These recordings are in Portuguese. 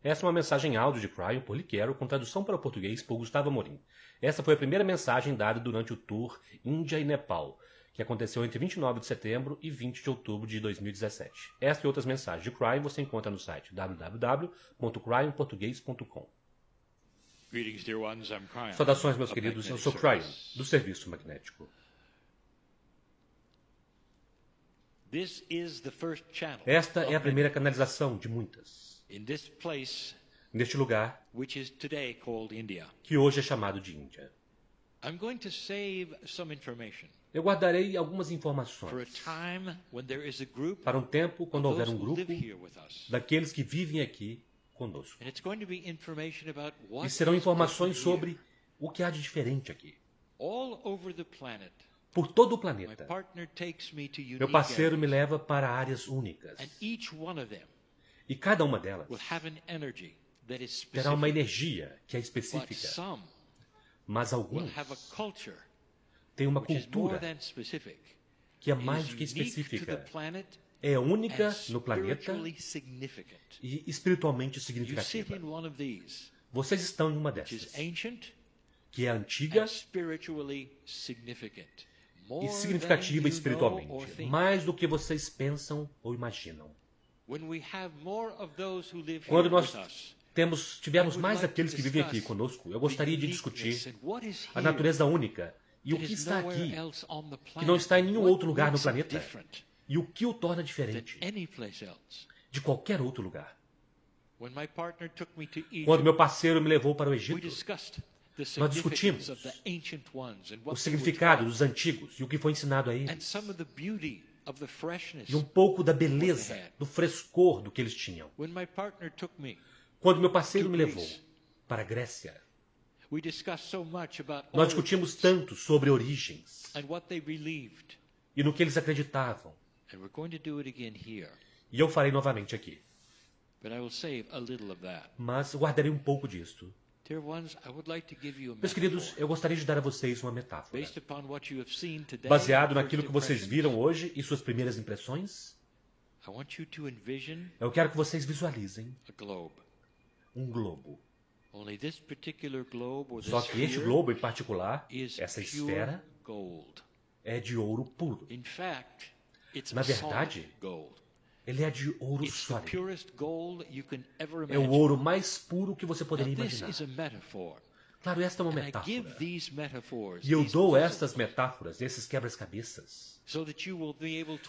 Essa é uma mensagem áudio de Cryon por Lee Carroll com tradução para o português por Gustavo Amorim. Essa foi a primeira mensagem dada durante o tour Índia e Nepal, que aconteceu entre 29 de setembro e 20 de outubro de 2017. Esta e outras mensagens de Cryon você encontra no site www.cryonportuguês.com. Saudações, meus queridos, eu sou Cryon, do Serviço Magnético. Esta é a primeira canalização de muitas. Neste lugar, que hoje é chamado de Índia. Eu guardarei algumas informações para um tempo quando houver um grupo daqueles que vivem aqui conosco. E serão informações sobre o que há de diferente aqui. Por todo o planeta, meu parceiro me leva para áreas únicas. E cada uma delas terá uma energia que é específica. Mas alguns têm uma cultura que é mais do que específica. É única no planeta e espiritualmente significativa. Vocês estão em uma dessas, que é antiga e significativa espiritualmente, mais do que vocês pensam ou imaginam. Quando nós tivermos mais daqueles que vivem aqui conosco, eu gostaria de discutir a natureza única e o que está aqui, que não está em nenhum outro lugar no planeta, e o que o torna diferente de qualquer outro lugar. Quando meu parceiro me levou para o Egito, nós discutimos o significado dos antigos e o que foi ensinado a eles. E um pouco da beleza, do frescor do que eles tinham. Quando meu parceiro me levou para a Grécia, nós discutimos tanto sobre origens e no que eles acreditavam. E eu farei novamente aqui. Mas guardarei um pouco disto. Meus queridos, eu gostaria de dar a vocês uma metáfora. Baseado naquilo que vocês viram hoje e suas primeiras impressões, eu quero que vocês visualizem um globo. Só que este globo em particular, essa esfera, é de ouro puro. Na verdade, ele é de ouro sólido. É o ouro mais puro que você poderia imaginar. Claro, esta é uma metáfora. E eu dou estas metáforas, esses quebra-cabeças,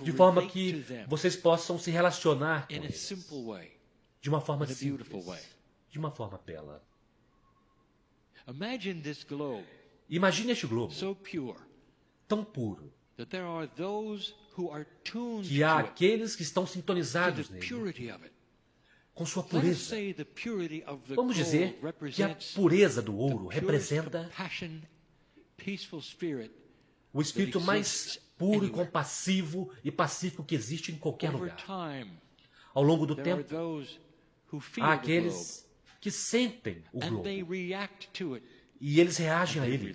de forma que vocês possam se relacionar com eles de uma forma simples, de uma forma bela. Imagine este globo tão puro que há aqueles que estão sintonizados nele com sua pureza. Vamos dizer que a pureza do ouro representa o espírito mais puro e compassivo e pacífico que existe em qualquer lugar. Ao longo do tempo, há aqueles que sentem o globo e eles reagem a ele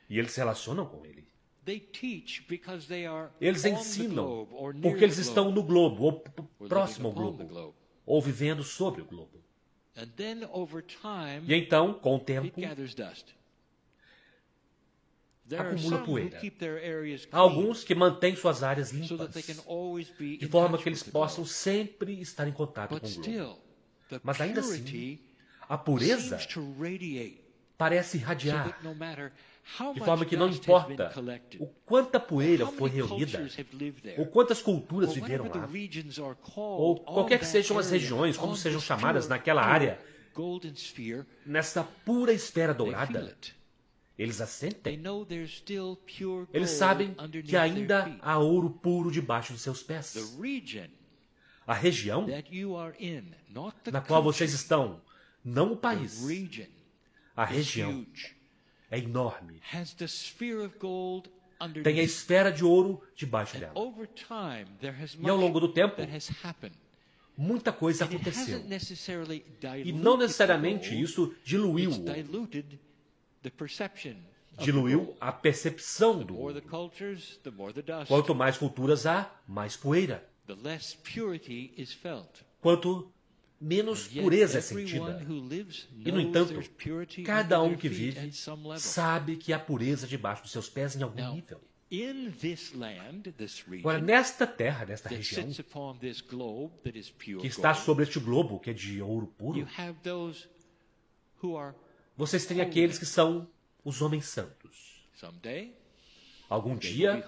e eles se relacionam com ele. Eles ensinam porque eles estão no globo, ou próximo ao globo, ou vivendo sobre o globo. E então, com o tempo, acumula poeira. Há alguns que mantêm suas áreas limpas, de forma que eles possam sempre estar em contato com o globo. Mas ainda assim, a pureza parece irradiar, de forma que não importa o quanta poeira foi reunida, ou quantas culturas viveram lá, ou qualquer que sejam as regiões, como sejam chamadas naquela área, nessa pura esfera dourada, eles a sentem. Eles sabem que ainda há ouro puro debaixo de seus pés. A região na qual vocês estão, não o país, a região é enorme. Tem a esfera de ouro debaixo dela. E ao longo do tempo, muita coisa aconteceu. E não necessariamente isso diluiu o ouro. Diluiu a percepção do ouro. Quanto mais culturas há, mais poeira. Quanto menos pureza é sentida. E, no entanto, cada um que vive sabe que há pureza debaixo dos seus pés em algum nível. Agora, nesta terra, nesta região, que está sobre este globo, que é de ouro puro, vocês têm aqueles que são os homens santos. Algum dia,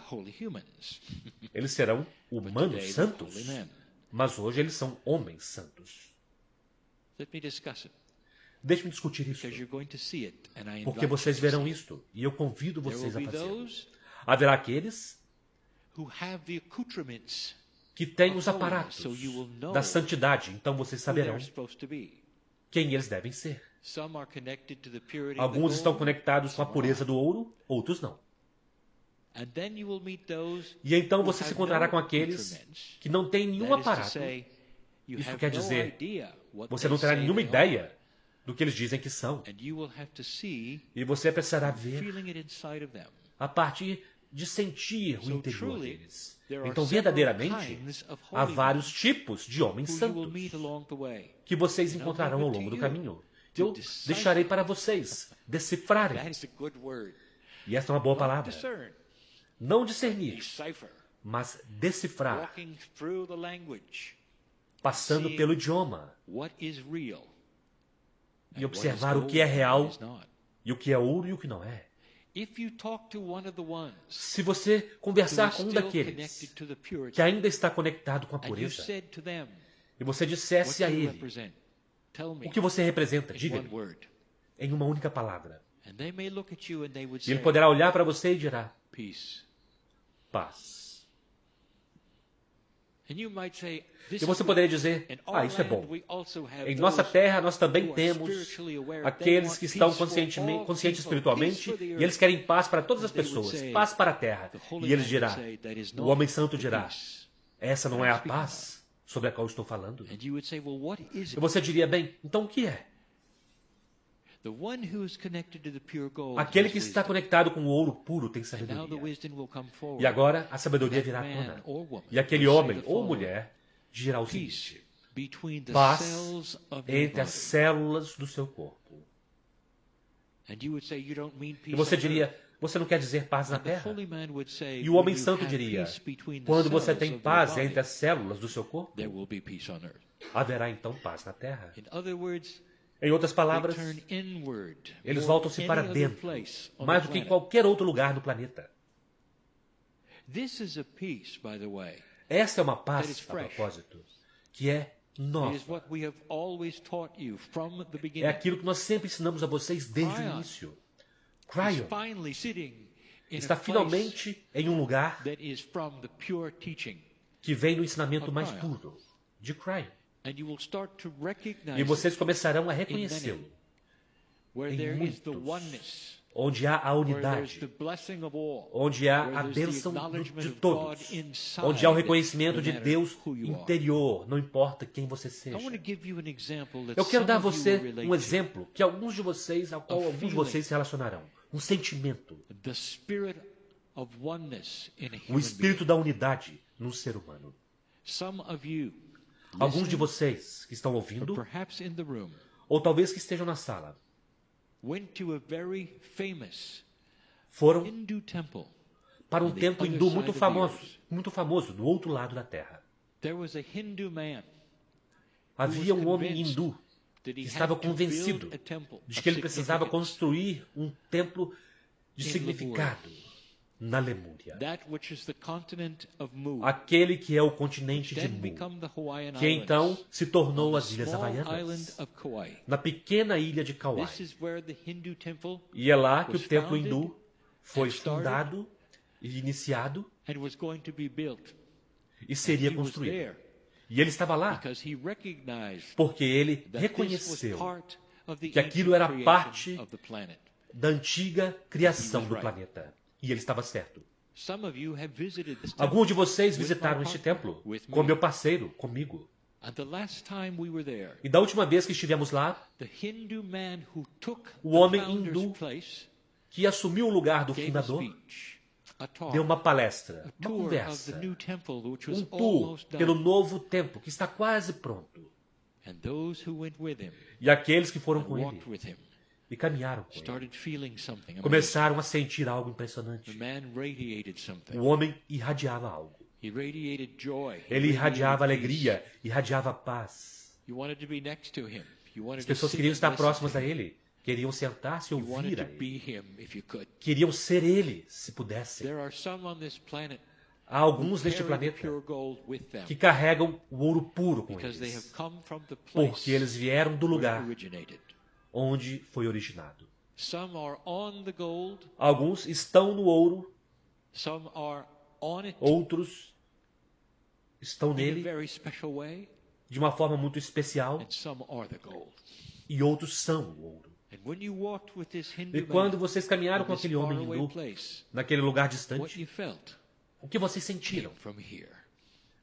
eles serão humanos santos, mas hoje eles são homens santos. Deixe-me discutir isso, porque vocês verão isto, e eu convido vocês a fazê-lo. Haverá aqueles que têm os aparatos da santidade, então vocês saberão quem eles devem ser. Alguns estão conectados com a pureza do ouro, outros não. E então você se encontrará com aqueles que não têm nenhum aparato. Isso quer dizer, você não terá nenhuma ideia do que eles dizem que são. E você precisará ver a partir de sentir o interior deles. Então, verdadeiramente, há vários tipos de homens santos que vocês encontrarão ao longo do caminho. Eu deixarei para vocês decifrarem. E essa é uma boa palavra. Não discernir, mas decifrar. Passando pelo idioma. E observar o que é real e o que é ouro e o que não é. Se você conversar com um daqueles que ainda está conectado com a pureza, e você dissesse a ele o que você representa, diga-me, em uma única palavra. E ele poderá olhar para você e dirá, paz. E você poderia dizer, isso é bom. Em nossa terra nós também temos aqueles que estão conscientes espiritualmente e eles querem paz para todas as pessoas, paz para a terra. E eles dirão, o homem santo dirá, essa não é a paz sobre a qual eu estou falando. E você diria, bem, então o que é? Aquele que está conectado com o ouro puro tem sabedoria. E agora a sabedoria virá à tona. E aquele homem ou mulher dirá o seguinte, paz entre as células do seu corpo. E você diria, você não quer dizer paz na terra? E o homem santo diria, quando você tem paz entre as células do seu corpo, haverá então paz na terra. Em outras palavras, eles voltam-se para dentro, mais do que em qualquer outro lugar no planeta. Essa é uma paz, a propósito, que é nova. É aquilo que nós sempre ensinamos a vocês desde o início. Cryon está finalmente em um lugar que vem do ensinamento mais puro, de Cryon. E vocês começarão a reconhecê-lo em muitos, onde há a unidade, onde há a bênção de todos, onde há o reconhecimento de Deus interior, não importa quem você seja. Eu quero dar a você um exemplo que ao qual alguns de vocês se relacionarão. Um sentimento. O espírito da unidade num ser humano. Alguns de vocês que estão ouvindo, ou talvez que estejam na sala, foram para um templo hindu muito famoso, do outro lado da terra. Havia um homem hindu que estava convencido de que ele precisava construir um templo de significado na Lemúria. Aquele que é o continente de Mu, que então se tornou as Ilhas Havaianas, na pequena ilha de Kauai. E é lá que o templo hindu foi fundado e iniciado e seria construído. E ele estava lá porque ele reconheceu que aquilo era parte da antiga criação do planeta. E ele estava certo. Alguns de vocês visitaram este templo com meu parceiro, comigo. E da última vez que estivemos lá, o homem hindu que assumiu o lugar do fundador deu uma palestra, uma conversa, um tour pelo novo templo que está quase pronto. E aqueles que foram com ele e caminharam com ele começaram a sentir algo impressionante. O homem irradiava algo. Ele irradiava alegria, irradiava paz. As pessoas queriam estar próximas a ele, queriam sentar-se e ouvir a ele. Queriam ser ele, se pudessem. Há alguns neste planeta que carregam o ouro puro com eles, porque eles vieram do lugar onde foi originado. Alguns estão no ouro, outros estão nele de uma forma muito especial, e outros são o ouro. E quando vocês caminharam com aquele homem hindu, naquele lugar distante, o que vocês sentiram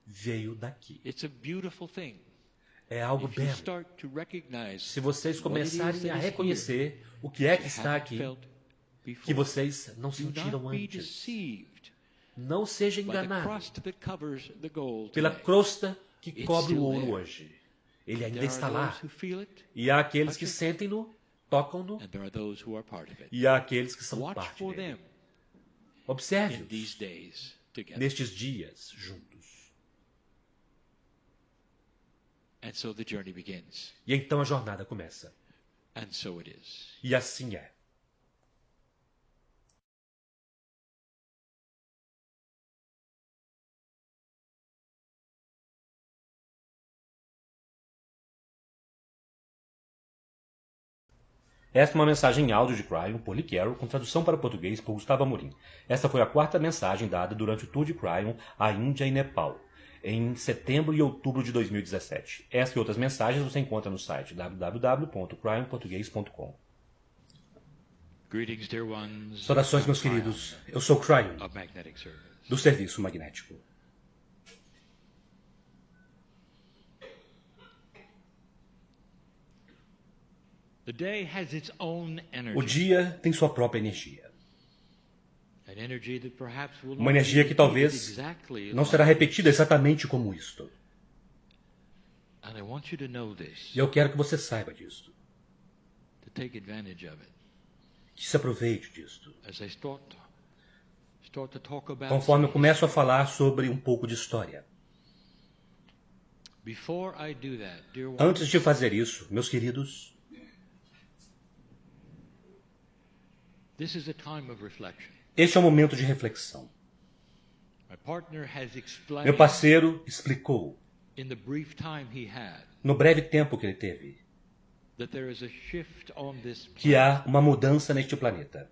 veio daqui. É algo belo. Se vocês começarem a reconhecer o que é que está aqui, que vocês não sentiram antes. Não seja enganado pela crosta que cobre o ouro hoje. Ele ainda está lá. E há aqueles que sentem-no, tocam-no, e há aqueles que são parte dele. Observe-os nestes dias juntos. E então a jornada começa. E assim é. Esta é uma mensagem em áudio de Cryon por Lee Carroll, com tradução para o português por Gustavo Amorim. Esta foi a 4ª mensagem dada durante o tour de Cryon à Índia e Nepal, em setembro e outubro de 2017. Esta e outras mensagens você encontra no site www.cryonportugues.com. Saudações, meus queridos. Eu sou Cryon, do Serviço Magnético. O dia tem sua própria energia. Uma energia que talvez não será repetida exatamente como isto. E eu quero que você saiba disto. Que se aproveite disto. Conforme eu começo a falar sobre um pouco de história. Antes de fazer isso, meus queridos, este é um momento de reflexão. Meu parceiro explicou, no breve tempo que ele teve, que há uma mudança neste planeta.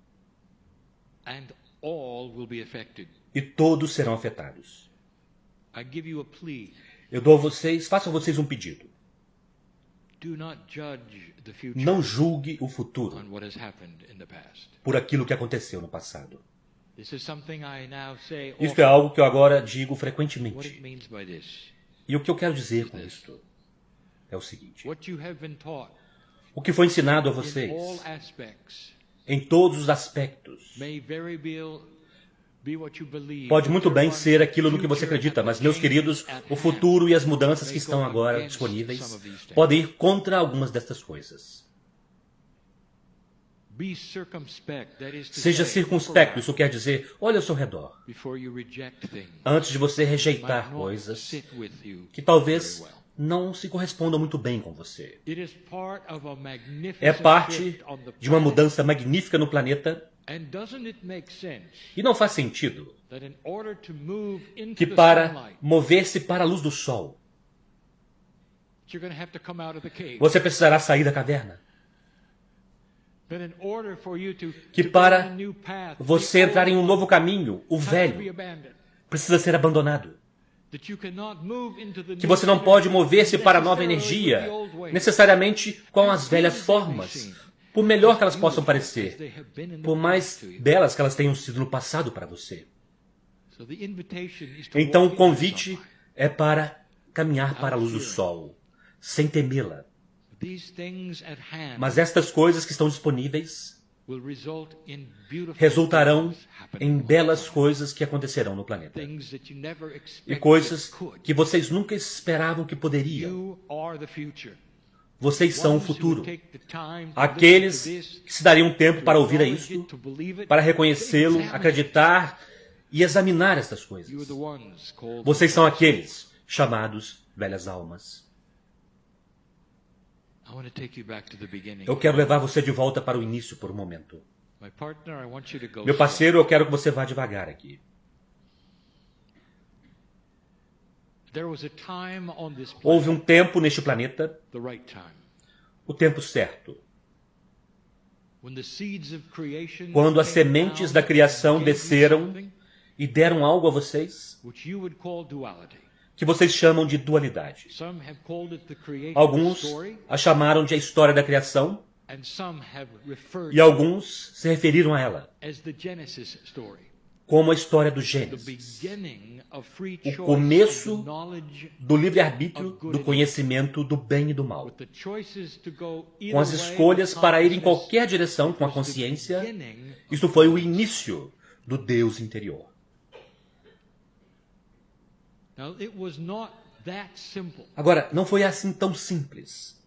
E todos serão afetados. Eu dou a vocês, faço a vocês um pedido. Não julgue o futuro por aquilo que aconteceu no passado. Isto é algo que eu agora digo frequentemente. E o que eu quero dizer com isto é o seguinte. O que foi ensinado a vocês, em todos os aspectos, pode muito bem ser aquilo no que você acredita, mas, meus queridos, o futuro e as mudanças que estão agora disponíveis podem ir contra algumas destas coisas. Seja circunspecto, isso quer dizer, olhe ao seu redor, antes de você rejeitar coisas que talvez não se correspondam muito bem com você. É parte de uma mudança magnífica no planeta. E não faz sentido que para mover-se para a luz do sol, você precisará sair da caverna. Que para você entrar em um novo caminho, o velho precisa ser abandonado. Que você não pode mover-se para a nova energia, necessariamente com as velhas formas, por melhor que elas possam parecer, por mais belas que elas tenham sido no passado para você. Então o convite é para caminhar para a luz do sol, sem temê-la. Mas estas coisas que estão disponíveis resultarão em belas coisas que acontecerão no planeta. E coisas que vocês nunca esperavam que poderiam. Vocês são o futuro. Aqueles que se dariam tempo para ouvir isso, para reconhecê-lo, acreditar e examinar estas coisas. Vocês são aqueles chamados velhas almas. Eu quero levar você de volta para o início por um momento. Meu parceiro, eu quero que você vá devagar aqui. Houve um tempo neste planeta, o tempo certo, quando as sementes da criação desceram e deram algo a vocês que vocês chamam de dualidade. Alguns a chamaram de a história da criação e alguns se referiram a ela como a história do Gênesis, o começo do livre-arbítrio, do conhecimento do bem e do mal. Com as escolhas para ir em qualquer direção com a consciência, isso foi o início do Deus interior. Agora, não foi assim tão simples.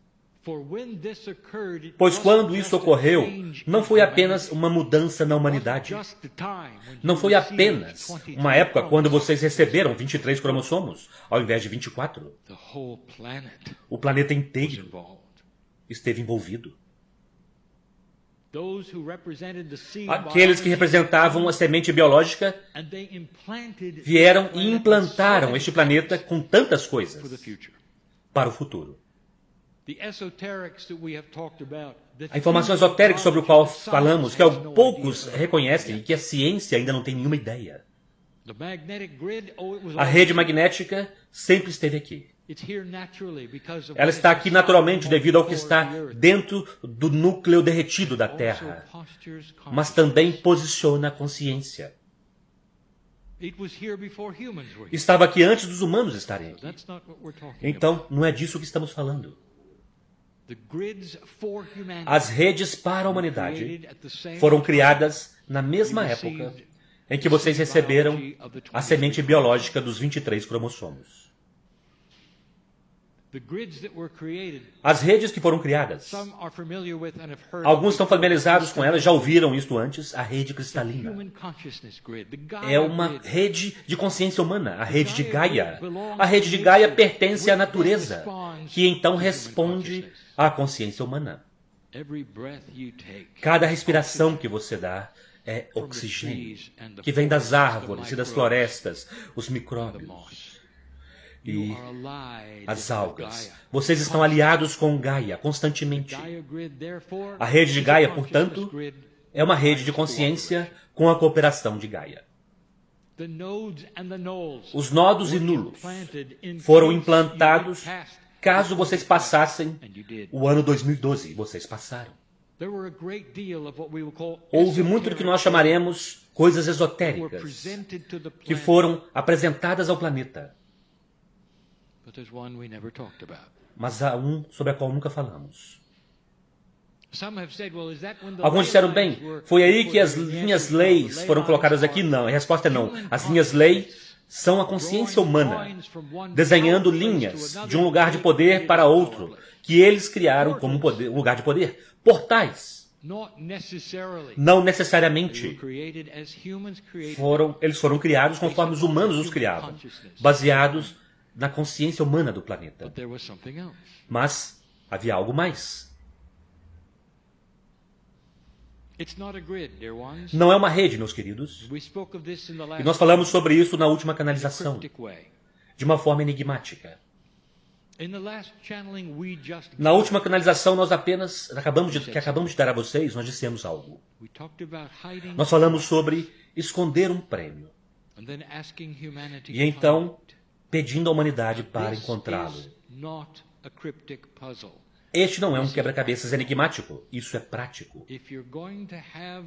Pois quando isso ocorreu, não foi apenas uma mudança na humanidade. Não foi apenas uma época quando vocês receberam 23 cromossomos, ao invés de 24. O planeta inteiro esteve envolvido. Aqueles que representavam a semente biológica vieram e implantaram este planeta com tantas coisas para o futuro. A informação esotérica sobre o qual falamos, que poucos reconhecem e que a ciência ainda não tem nenhuma ideia. A rede magnética sempre esteve aqui. Ela está aqui naturalmente devido ao que está dentro do núcleo derretido da Terra, mas também posiciona a consciência. Estava aqui antes dos humanos estarem aqui. Então, não é disso que estamos falando. As redes para a humanidade foram criadas na mesma época em que vocês receberam a semente biológica dos 23 cromossomos. As redes que foram criadas, alguns estão familiarizados com elas, já ouviram isto antes, a rede cristalina. É uma rede de consciência humana, a rede de Gaia. A rede de Gaia pertence à natureza, que então responde à consciência humana. Cada respiração que você dá é oxigênio, que vem das árvores e das florestas, os micróbios e as algas. Vocês estão aliados com Gaia constantemente. A rede de Gaia, portanto, é uma rede de consciência com a cooperação de Gaia. Os nodos e nulos foram implantados caso vocês passassem o ano 2012. Vocês passaram. Houve muito do que nós chamaremos coisas esotéricas que foram apresentadas ao planeta. Mas há um sobre a qual nunca falamos. Alguns disseram, bem, foi aí que as linhas leis foram colocadas aqui? Não, a resposta é não. As linhas leis são a consciência humana, desenhando linhas de um lugar de poder para outro, que eles criaram como um lugar de poder. Portais. Não necessariamente. Eles foram criados conforme os humanos os criavam, baseados na consciência humana do planeta. Mas havia algo mais. Não é uma rede, meus queridos. E nós falamos sobre isso na última canalização, de uma forma enigmática. Na última canalização, nós acabamos de dar a vocês, nós dissemos algo. Nós falamos sobre esconder um prêmio. E então, pedindo à humanidade para encontrá-lo. Este não é um quebra-cabeças enigmático, isso é prático.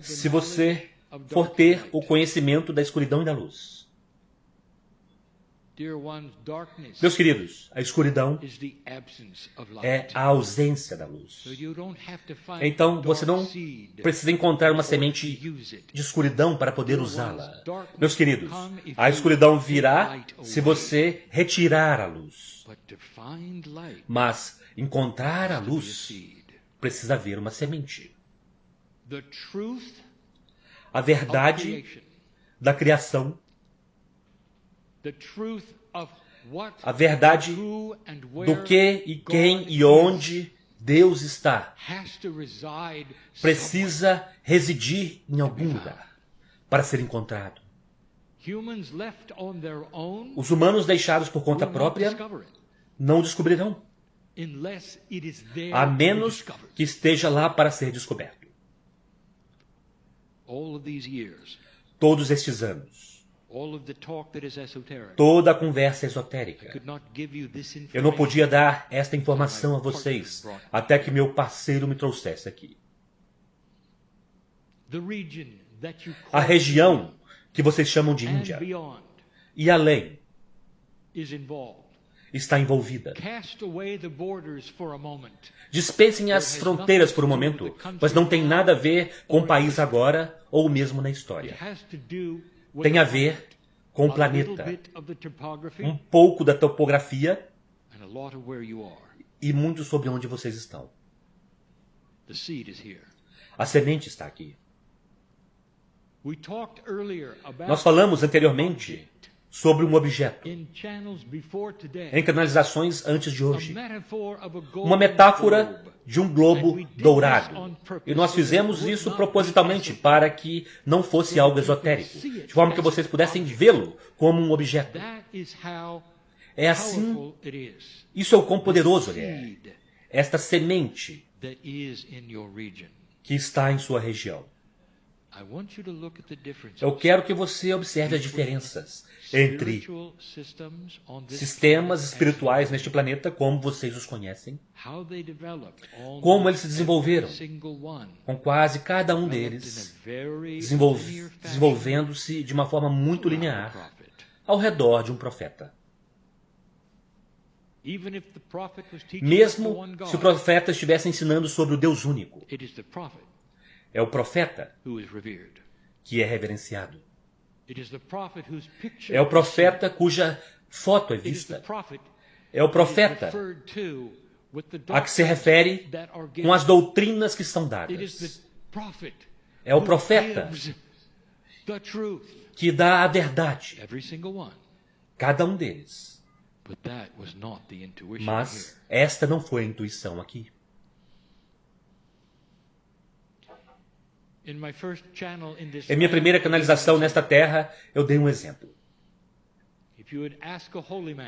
Se você for ter o conhecimento da escuridão e da luz, Meus queridos, a escuridão é a ausência da luz. Então, você não precisa encontrar uma semente de escuridão para poder usá-la. Meus queridos, a escuridão virá se você retirar a luz. Mas encontrar a luz precisa haver uma semente. A verdade da criação, a verdade do que e quem e onde Deus está, precisa residir em algum lugar para ser encontrado. Os humanos deixados por conta própria não descobrirão, a menos que esteja lá para ser descoberto. Todos estes anos, toda a conversa esotérica, eu não podia dar esta informação a vocês até que meu parceiro me trouxesse aqui. A região que vocês chamam de Índia e além está envolvida. Dispensem as fronteiras por um momento, pois não tem nada a ver com o país agora ou mesmo na história. Tem a ver com o planeta, um pouco da topografia e muito sobre onde vocês estão. A semente está aqui. Nós falamos anteriormente sobre um objeto em canalizações antes de hoje. Uma metáfora de um globo dourado. E nós fizemos isso propositalmente para que não fosse algo esotérico, de forma que vocês pudessem vê-lo como um objeto. É assim, isso é o quão poderoso ele é. Esta semente que está em sua região. Eu quero que você observe as diferenças entre sistemas espirituais neste planeta, como vocês os conhecem, como eles se desenvolveram, com quase cada um deles desenvolvendo-se de uma forma muito linear ao redor de um profeta. Mesmo se o profeta estivesse ensinando sobre o Deus único, é o profeta que é reverenciado. É o profeta cuja foto é vista. É o profeta a que se refere com as doutrinas que são dadas. É o profeta que dá a verdade. Cada um deles. Mas esta não foi a intuição aqui. Em minha primeira canalização nesta terra, eu dei um exemplo.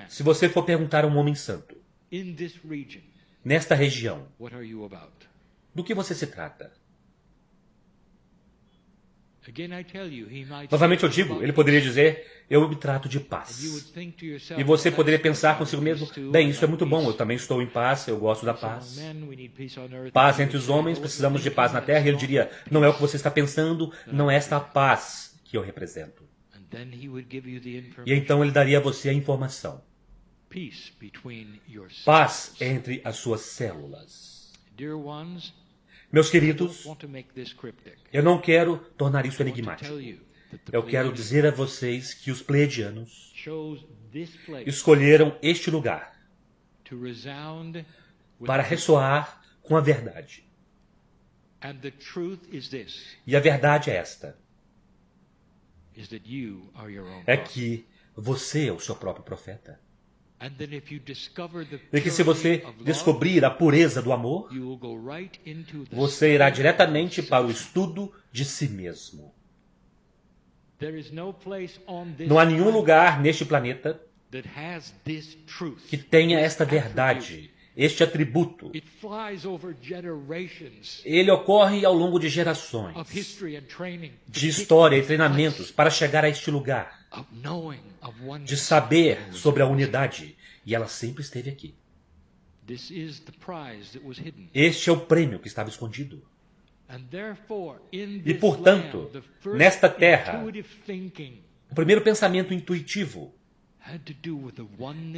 Se você for perguntar a um homem santo, nesta região, do que você se trata? Novamente eu digo, ele poderia dizer, eu me trato de paz. E você poderia pensar consigo mesmo, bem, isso é muito bom, eu também estou em paz, eu gosto da paz. Paz entre os homens, precisamos de paz na terra. E ele diria, não é o que você está pensando, não é esta a paz que eu represento. E então ele daria a você a informação. Paz entre as suas células. Meus queridos, eu não quero tornar isso enigmático. Eu quero dizer a vocês que os pleiadianos escolheram este lugar para ressoar com a verdade. E a verdade é esta. É que você é o seu próprio profeta. E que se você descobrir a pureza do amor, você irá diretamente para o estudo de si mesmo. Não há nenhum lugar neste planeta que tenha esta verdade, este atributo. Ele ocorre ao longo de gerações, de história e treinamentos para chegar a este lugar, de saber sobre a unidade, e ela sempre esteve aqui. Este é o prêmio que estava escondido. E, portanto, nesta terra, o primeiro pensamento intuitivo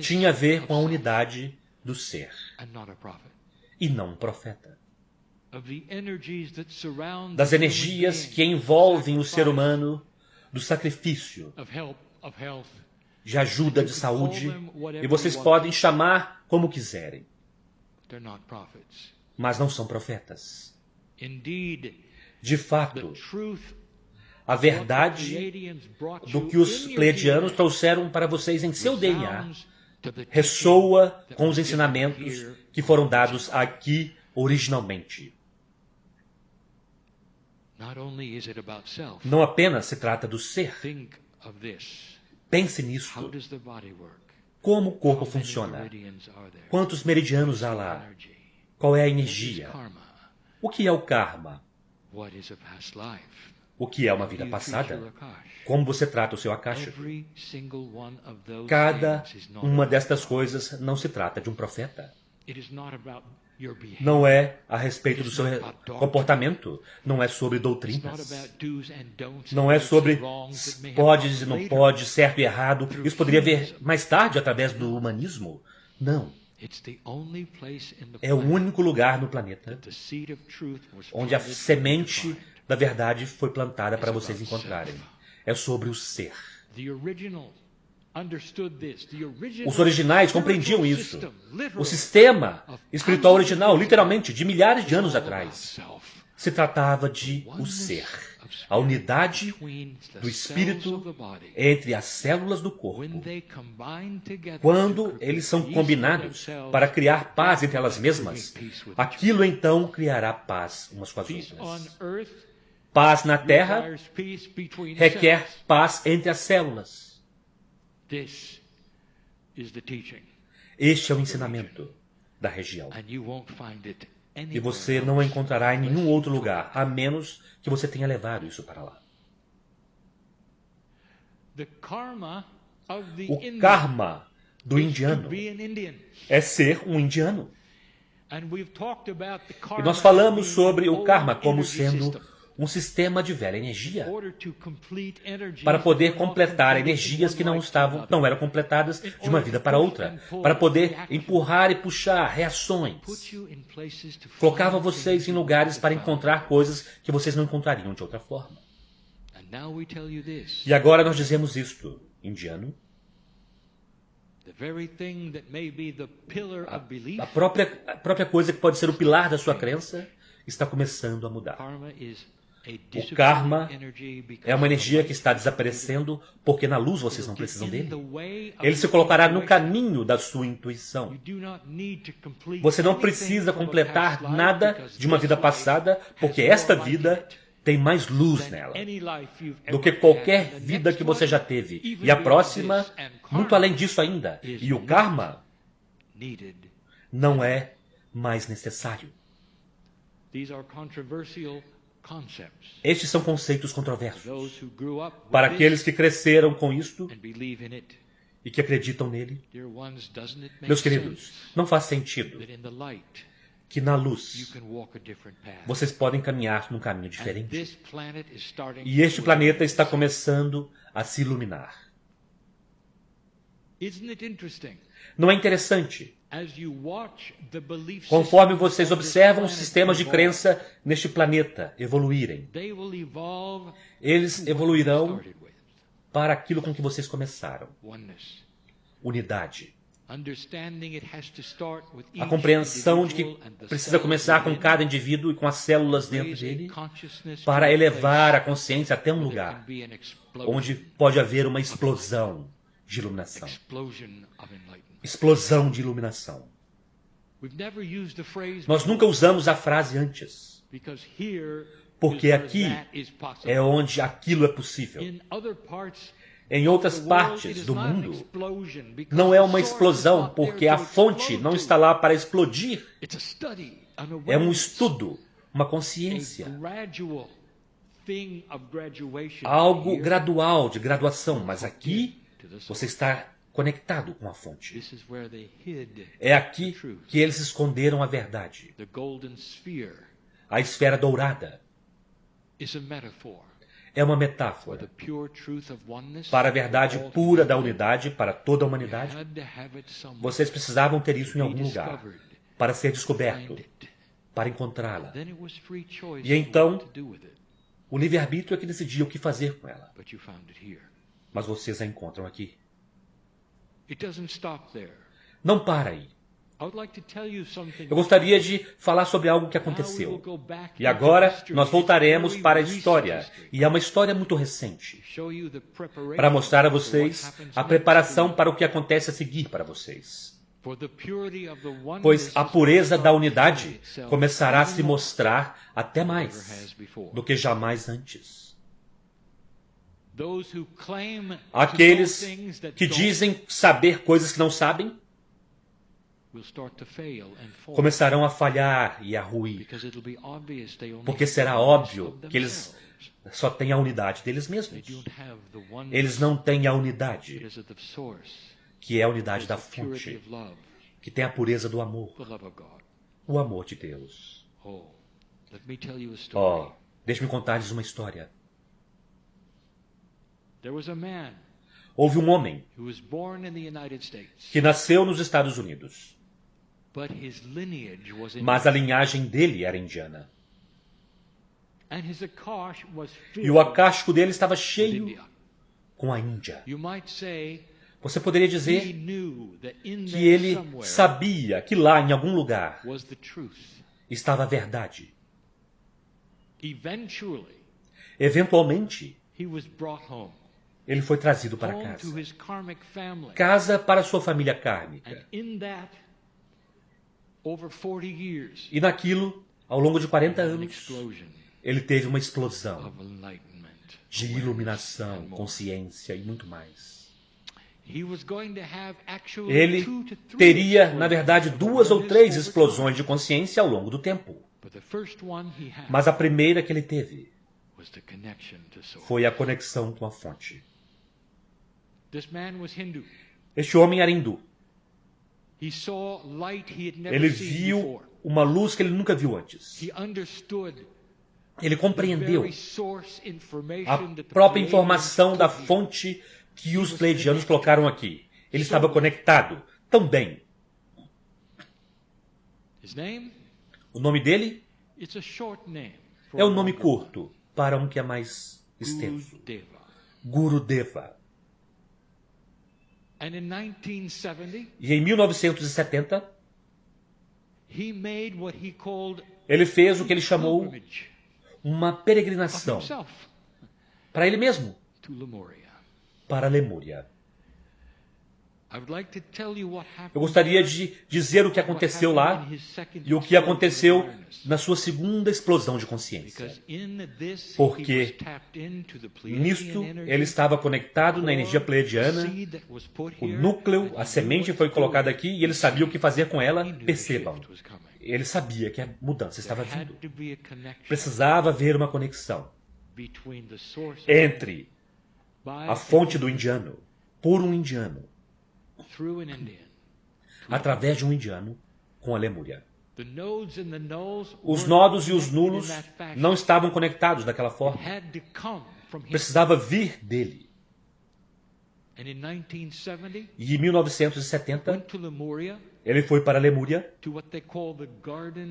tinha a ver com a unidade do ser, e não um profeta. Das energias que envolvem o ser humano, do sacrifício, de ajuda, de saúde, e vocês podem chamar como quiserem, mas não são profetas. De fato, a verdade do que os pleiadianos trouxeram para vocês em seu DNA ressoa com os ensinamentos que foram dados aqui originalmente. Não apenas se trata do ser. Pense nisso. Como o corpo funciona? Quantos meridianos há lá? Qual é a energia? O que é o karma? O que é uma vida passada? Como você trata o seu akasha? Cada uma destas coisas não se trata de um profeta. Não é a respeito do seu comportamento, não é sobre doutrinas, não é sobre pode e não pode, certo e errado. Isso poderia vir mais tarde através do humanismo. Não. É o único lugar no planeta onde a semente da verdade foi plantada para vocês encontrarem. É sobre o ser. Os originais compreendiam isso. O sistema espiritual original, literalmente, de milhares de anos atrás, se tratava de o ser. A unidade do espírito entre as células do corpo. Quando eles são combinados para criar paz entre elas mesmas, aquilo então criará paz umas com as outras. Paz na Terra requer paz entre as células. Este é o ensinamento da região. E você não a encontrará em nenhum outro lugar, a menos que você tenha levado isso para lá. O karma do indiano é ser um indiano. E nós falamos sobre o karma como sendo um sistema de velha energia para poder completar energias que não eram completadas de uma vida para outra, para poder empurrar e puxar reações. Colocava vocês em lugares para encontrar coisas que vocês não encontrariam de outra forma. E agora nós dizemos isto, indiano. A própria coisa que pode ser o pilar da sua crença está começando a mudar. O karma é uma energia que está desaparecendo porque na luz vocês não precisam dele. Ele se colocará no caminho da sua intuição. Você não precisa completar nada de uma vida passada porque esta vida tem mais luz nela do que qualquer vida que você já teve. E a próxima, muito além disso ainda. E o karma não é mais necessário. Estes são conceitos controversos. Para aqueles que cresceram com isto e que acreditam nele, meus queridos, não faz sentido que na luz vocês podem caminhar num caminho diferente. E este planeta está começando a se iluminar. Não é interessante? Conforme vocês observam os sistemas de crença neste planeta evoluírem, eles evoluirão para aquilo com que vocês começaram. Unidade. A compreensão de que precisa começar com cada indivíduo e com as células dentro dele para elevar a consciência até um lugar onde pode haver uma explosão de iluminação. Explosão de iluminação. Nós nunca usamos a frase antes, porque aqui é onde aquilo é possível. Em outras partes do mundo, não é uma explosão, porque a fonte não está lá para explodir. É um estudo, uma consciência. Algo gradual, de graduação, mas aqui você está conectado com a fonte. É aqui que eles esconderam a verdade. A esfera dourada é uma metáfora para a verdade pura da unidade para toda a humanidade. Vocês precisavam ter isso em algum lugar para ser descoberto, para encontrá-la. E então, o livre-arbítrio é que decidia o que fazer com ela. Mas vocês a encontram aqui. Não para aí. Eu gostaria de falar sobre algo que aconteceu. E agora nós voltaremos para a história. E é uma história muito recente. Para mostrar a vocês a preparação para o que acontece a seguir para vocês. Pois a pureza da unidade começará a se mostrar até mais do que jamais antes. Aqueles que dizem saber coisas que não sabem começarão a falhar e a ruir, porque será óbvio que eles só têm a unidade deles mesmos. Eles não têm a unidade, que é a unidade da fonte, que tem a pureza do amor, o amor de Deus. Deixe-me contar-lhes uma história. Houve um homem que nasceu nos Estados Unidos, mas a linhagem dele era indiana. E o acástico dele estava cheio com a Índia. Você poderia dizer que ele sabia que lá, em algum lugar, estava a verdade. Eventualmente, ele foi trazido para casa. Casa para sua família kármica. E naquilo, ao longo de 40 anos, ele teve uma explosão de iluminação, consciência e muito mais. Ele teria, na verdade, 2 ou 3 explosões de consciência ao longo do tempo. Mas a primeira que ele teve foi a conexão com a fonte. Este homem era hindu. Ele viu uma luz que ele nunca viu antes. Ele compreendeu a própria informação da fonte que os pleiadianos colocaram aqui. Ele estava conectado também. O nome dele é um nome curto para um que é mais extenso. Gurudeva. E em 1970, ele fez o que ele chamou uma peregrinação para ele mesmo, para Lemúria. Eu gostaria de dizer o que aconteceu lá e o que aconteceu na sua segunda explosão de consciência. Porque nisto ele estava conectado na energia pleiadiana, o núcleo, a semente foi colocada aqui e ele sabia o que fazer com ela. Percebam, ele sabia que a mudança estava vindo. Precisava haver uma conexão entre a fonte do indiano, por um indiano, através de um indiano com a Lemúria. Os nodos e os nulos não estavam conectados daquela forma. Precisava vir dele. E em 1970, ele foi para Lemúria,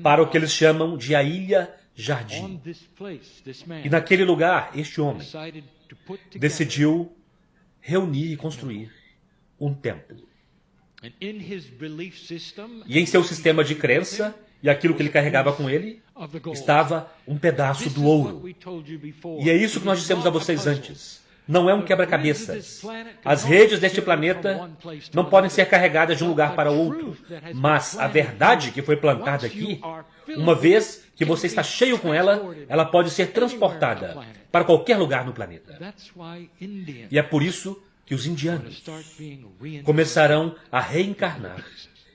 para o que eles chamam de a Ilha Jardim. E naquele lugar, este homem decidiu reunir e construir um templo. E em seu sistema de crença, e aquilo que ele carregava com ele, estava um pedaço do ouro. E é isso que nós dissemos a vocês antes. Não é um quebra-cabeças. As redes deste planeta não podem ser carregadas de um lugar para outro. Mas a verdade que foi plantada aqui, uma vez que você está cheio com ela, ela pode ser transportada para qualquer lugar no planeta. E é por isso que os indianos começarão a reencarnar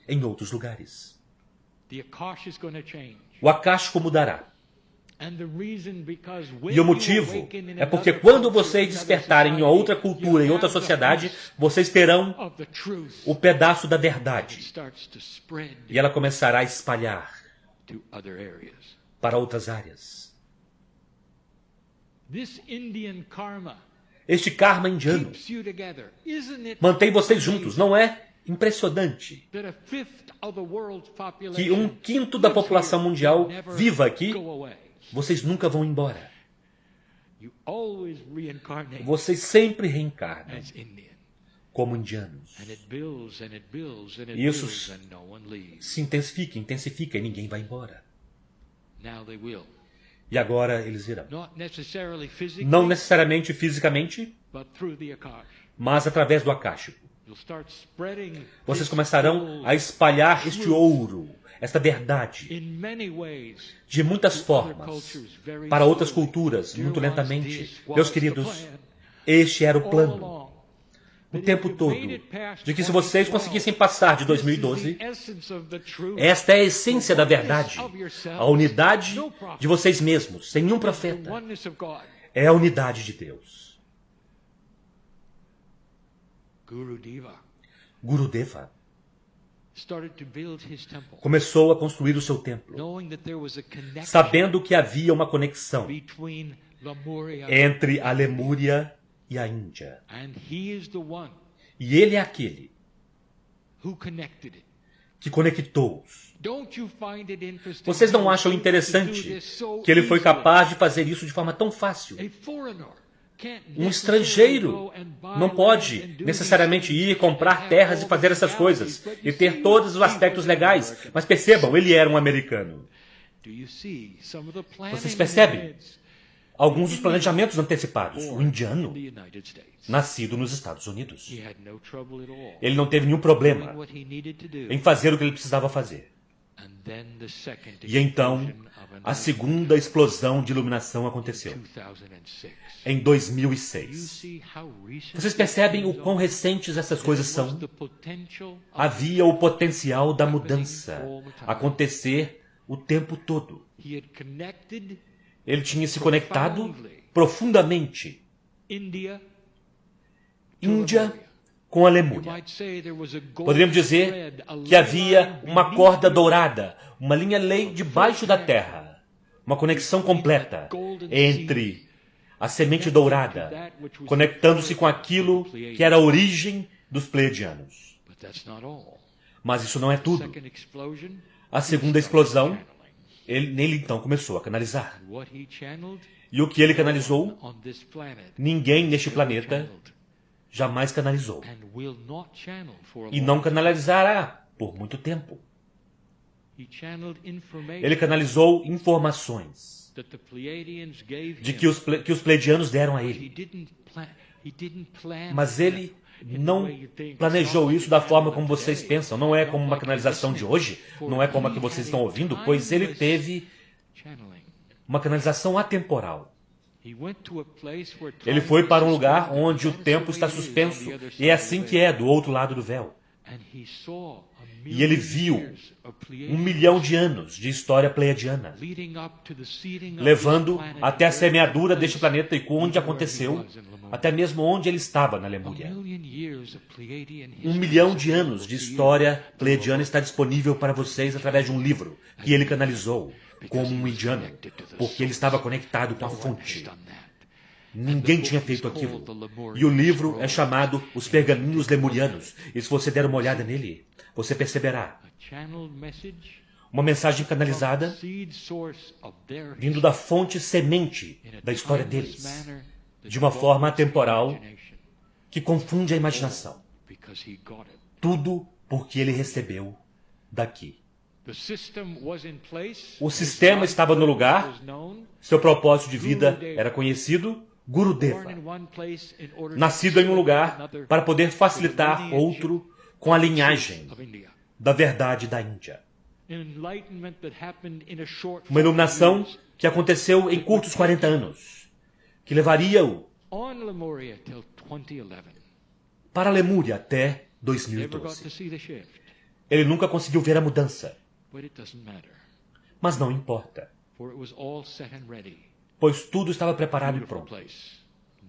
em outros lugares. O acástico mudará. E o motivo é porque quando vocês despertarem em outra cultura, em outra sociedade, vocês terão o pedaço da verdade. E ela começará a espalhar para outras áreas. Este karma indiano mantém vocês juntos, não é impressionante que 1/5 da população mundial viva aqui? Vocês nunca vão embora. Vocês sempre reencarnam como indianos. E isso se intensifica e ninguém vai embora. E agora eles virão. Não necessariamente fisicamente, mas através do akáshico. Vocês começarão a espalhar este ouro, esta verdade, de muitas formas, para outras culturas, muito lentamente. Meus queridos, este era o plano, o tempo todo, de que se vocês conseguissem passar de 2012, esta é a essência da verdade, a unidade de vocês mesmos, sem nenhum profeta. É a unidade de Deus. Gurudeva começou a construir o seu templo, sabendo que havia uma conexão entre a Lemúria e a Índia. E ele é aquele que conectou-os. Vocês não acham interessante que ele foi capaz de fazer isso de forma tão fácil? Um estrangeiro não pode necessariamente ir comprar terras e fazer essas coisas e ter todos os aspectos legais. Mas percebam, ele era um americano. Vocês percebem? Alguns dos planejamentos antecipados. O indiano, nascido nos Estados Unidos. Ele não teve nenhum problema em fazer o que ele precisava fazer. E então, a segunda explosão de iluminação aconteceu. Em 2006. Vocês percebem o quão recentes essas coisas são? Havia o potencial da mudança acontecer o tempo todo. Ele tinha se conectado profundamente. Índia com a Lemúria. Poderíamos dizer que havia uma corda dourada, uma linha-lei debaixo da terra, uma conexão completa entre a semente dourada, conectando-se com aquilo que era a origem dos Pleiadianos. Mas isso não é tudo. A segunda explosão, nele então começou a canalizar. E o que ele canalizou, ninguém neste planeta jamais canalizou. E não canalizará por muito tempo. Ele canalizou informações de que os Pleiadianos deram a ele. Mas ele não planejou isso da forma como vocês pensam. Não é como uma canalização de hoje. Não é como a que vocês estão ouvindo, pois ele teve uma canalização atemporal. Ele foi para um lugar onde o tempo está suspenso. E é assim que é do outro lado do véu. E ele viu 1 milhão de anos de história pleiadiana, levando até a semeadura deste planeta e onde aconteceu, até mesmo onde ele estava na Lemúria. 1 milhão de anos de história pleiadiana está disponível para vocês através de um livro que ele canalizou como um indiano, porque ele estava conectado com a fonte. Ninguém tinha feito aquilo. E o livro é chamado Os Pergaminhos Lemurianos. E se você der uma olhada nele, você perceberá uma mensagem canalizada vindo da fonte semente da história deles, de uma forma atemporal que confunde a imaginação. Tudo porque ele recebeu daqui. O sistema estava no lugar, seu propósito de vida era conhecido, Gurudeva, nascido em um lugar para poder facilitar outro com a linhagem da verdade da Índia. Uma iluminação que aconteceu em curtos 40 anos, que levaria-o para a Lemúria até 2012. Ele nunca conseguiu ver a mudança. Mas não importa, pois tudo estava preparado e pronto.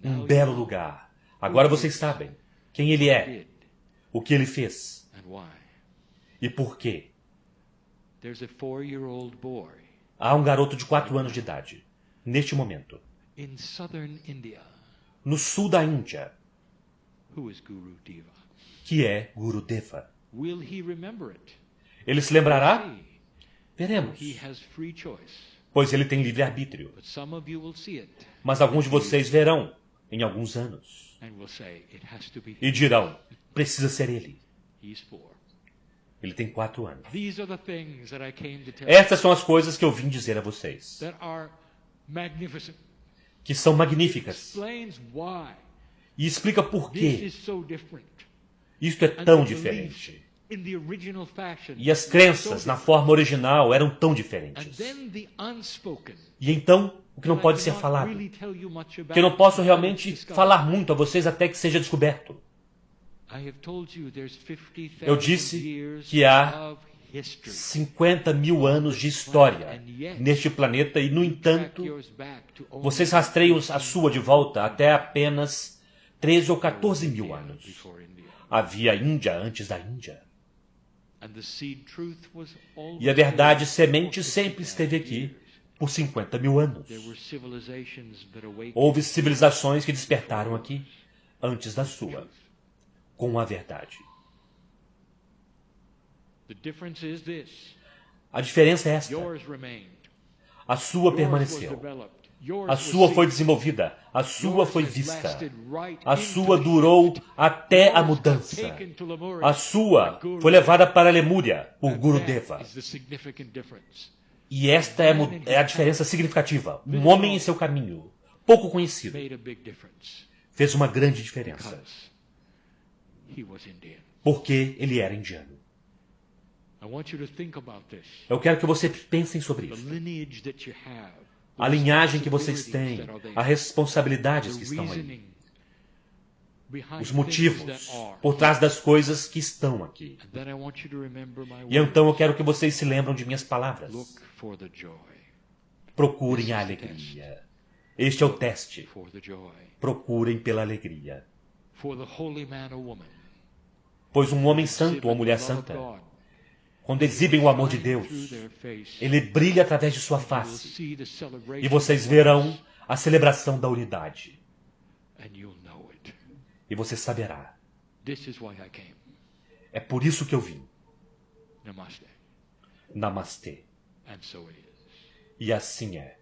Um belo lugar. Agora vocês sabem quem ele é, o que ele fez e por quê. Há um garoto de 4 anos de idade, neste momento, no sul da Índia, que é Gurudeva. Ele se lembrará? Veremos. Pois ele tem livre-arbítrio. Mas alguns de vocês verão em alguns anos. E dirão, precisa ser ele. Ele tem 4 anos. Essas são as coisas que eu vim dizer a vocês, que são magníficas. E explica por que isto é tão diferente. E as crenças na forma original eram tão diferentes. E então, o que não pode ser falado, que eu não posso realmente falar muito a vocês até que seja descoberto. Eu disse que há 50 mil anos de história neste planeta e, no entanto, vocês rastreiam a sua de volta até apenas 13 ou 14 mil anos. Havia Índia antes da Índia. E a verdade semente sempre esteve aqui por 50 mil anos. Houve civilizações que despertaram aqui antes da sua, com a verdade. A diferença é esta. A sua permaneceu. A sua foi desenvolvida. A sua foi vista. A sua durou até a mudança. A sua foi levada para a Lemúria por Gurudeva. E esta é a diferença significativa. Um homem em seu caminho, pouco conhecido, fez uma grande diferença. Porque ele era indiano. Eu quero que vocês pensem sobre isso. A linhagem que vocês têm, as responsabilidades que estão aí, os motivos por trás das coisas que estão aqui. E então eu quero que vocês se lembram de minhas palavras. Procurem a alegria. Este é o teste. Procurem pela alegria. Pois um homem santo ou mulher santa, quando exibem o amor de Deus, ele brilha através de sua face. E vocês verão a celebração da unidade. E você saberá. É por isso que eu vim. Namastê. E assim é.